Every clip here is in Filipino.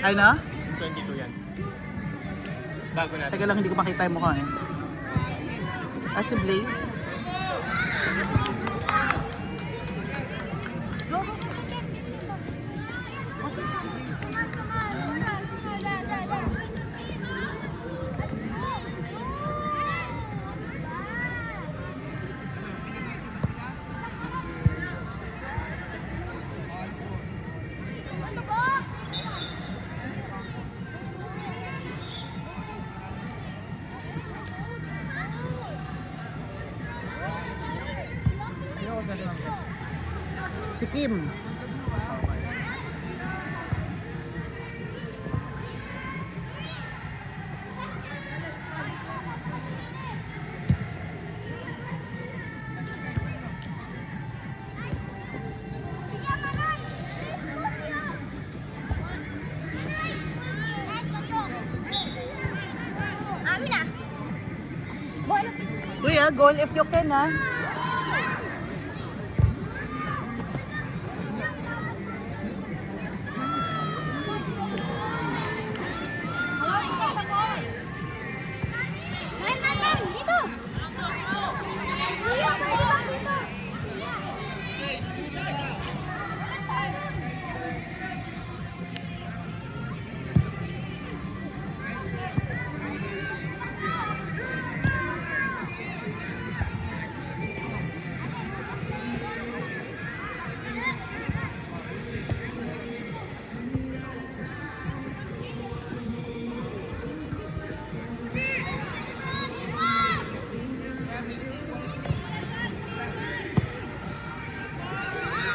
Ay na? 22 yan. Bago natin. Teka lang, hindi ko makita yung mukha eh. Ah, si Blaze. Si Kim. Kuya, goal if you can ha.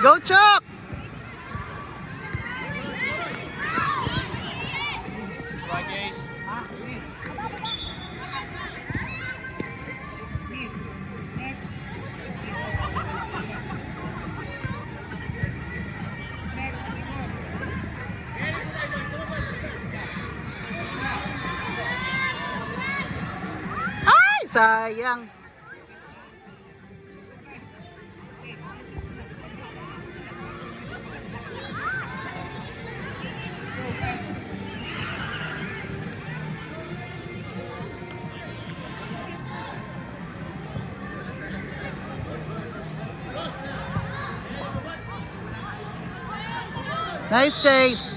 Go Chuck! Ay, sayang. Nice chase.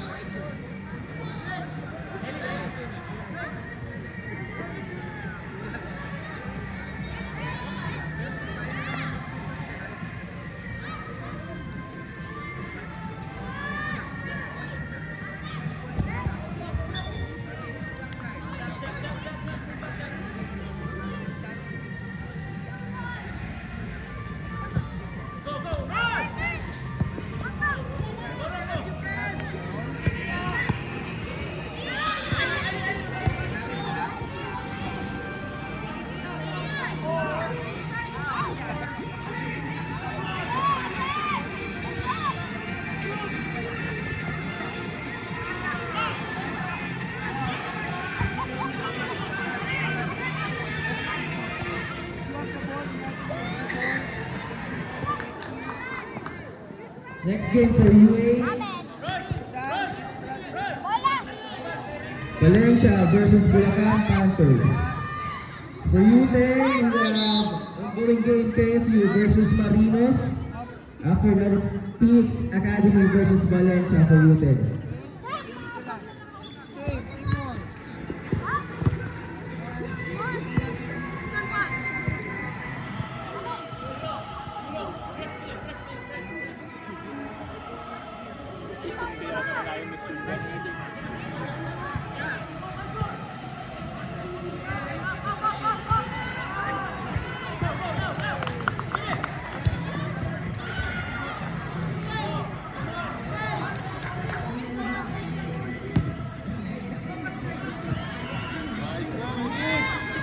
Next game for UA, Valencia versus Bulacan Panthers. For UA, we have ongoing game KFU versus Marinos. After that, Peak Academy versus Valencia for UA.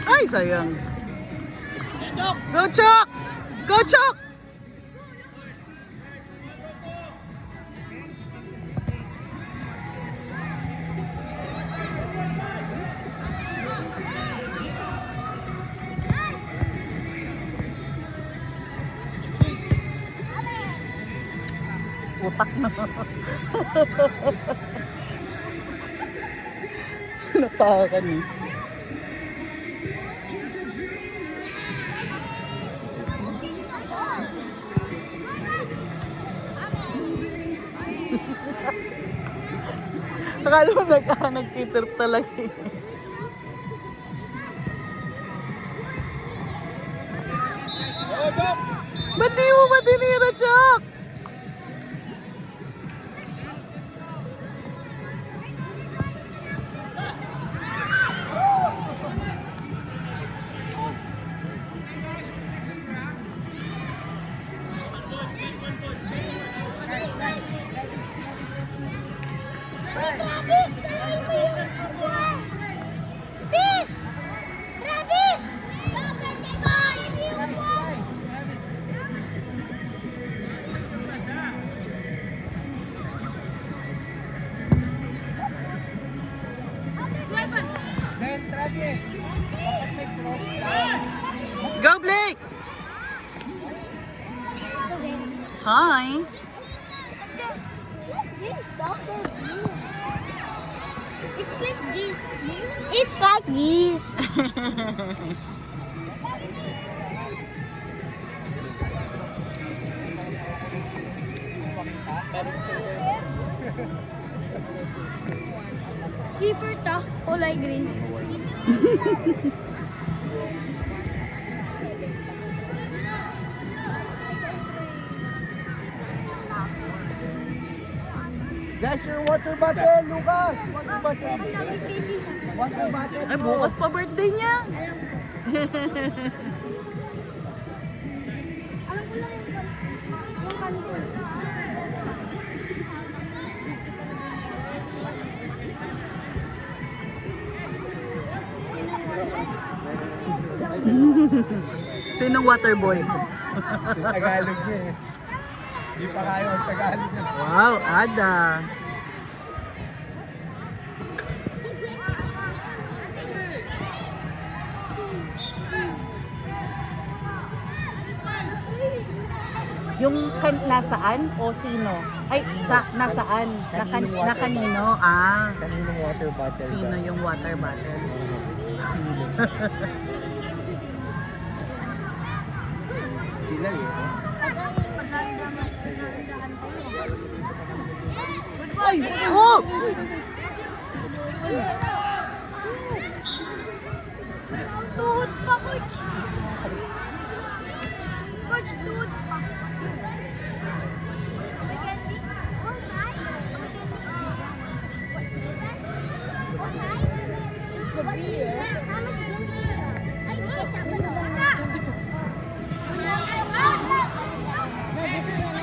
Ay, sayang. Go Chuck! Go Chuck! Utak na. Natakan eh. Akala mo nagkitrip talaga eh. Ba't di mo ba tinira, Chuck? Travis! Dalayin mo yung upuan! Bis! Travis! Dapat ikaw! Hindi yung upuan! Go, Blake! Hi! It's like this. It's like this. Keeper to, kulay green. Guys, your water bottle, Lucas! Water bottle! Sabi kay Jesus. Water bottle! Ay, bukas pa birthday niya. Alam ko lang yung kanto. Sinong water boy? Tagalog niya eh. Hindi pa kaya mag-Tagalog niya. Wow, Ada. Yung nasaan o sino? Ay, nasaan? Kaninong water Kanino? Ah, Kaninong water bottle? sino yung water bottle? Sino? Pila eh. Ay! Oh! Tuhod pa, coach. Coach, tuhod pa.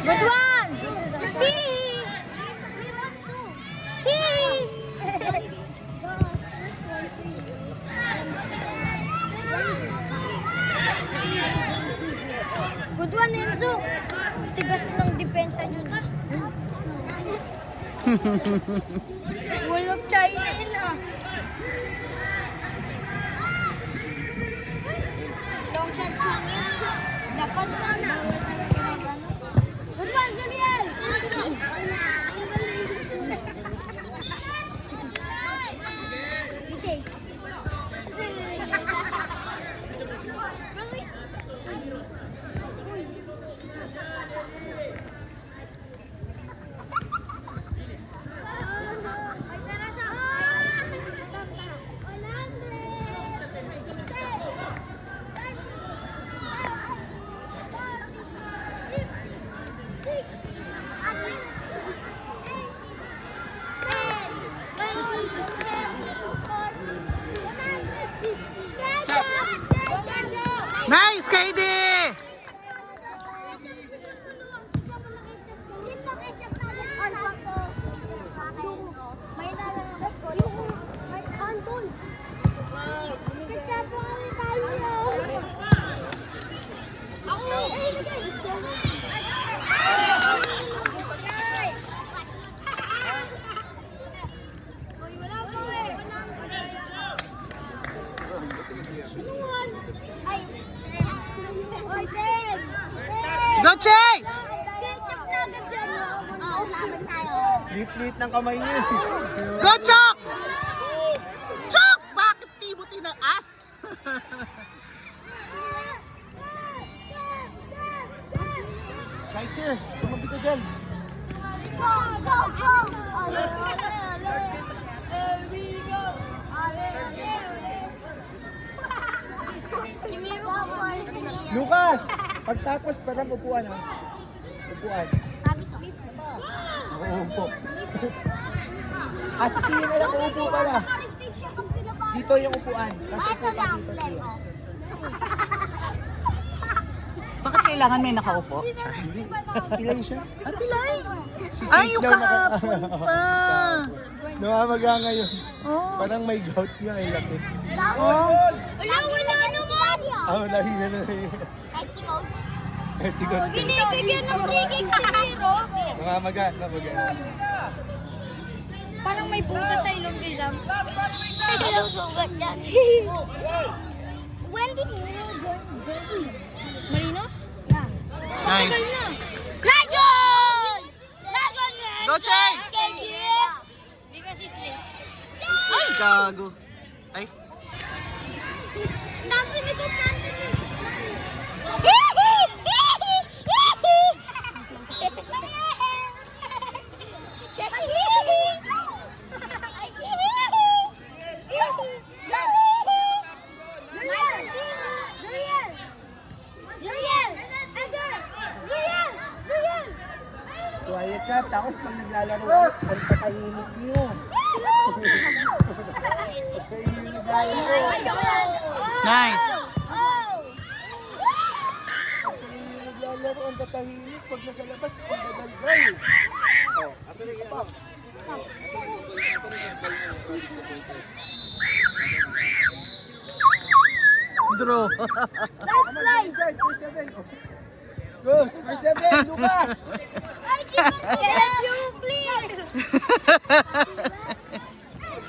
Good one! Hee! We want to! Hee! Good one, Enzo! Tigas ng depensa nyo na. Wall of China yun ah. Long shots lang yun. Dapat na. Good one, Julian! Okay. Nice, KD! Go, Chase! Lit-lit ng kamay niya. Go, Chuck! Kaiser, tumabi ka dyan. Go, go, go! Ale, ale, ale! Here we go! Ale, ale, ale! Kimiro ako ay sinigyan. Lucas! Pagtapos, parang upuan ha. Upuan. Sabi sa beef. Uupo. Si Tia na lang uupo pala. Dito yung upuan. Kasi Ito upo ka lang, dito, Len. Tia. Bakit kailangan may nakaupo? Pilay siya. Ang pilay. Ay, yung daw naka- kahapon pa. Namamaga ngayon. Oh. Parang may gout nga ay laki. Oh. Wala, wala naman! Lagi nga na. Kahit si Coach. Si Coach Ken. Binibigyan ng free kick si Miro. Namamaga. Parang may butas sa ilong ni Zam. Kasi daw sugat yan. When did Miro join? Marinos? Yeah. Nice. Dragon! Dragon! Go, Chase! Because he's late. Ay, gago. Ay. Sabi nito, sabi nito. Quiet ka. Tapos pag naglalaro ka, ang patahimik nyo. Nice. Naglalaro ang tatahimik. Pag nasa labas, ang dadalbay. Asa na pa? Draw. Inside, for 7. Go, for 7, Lucas! I can't you clear.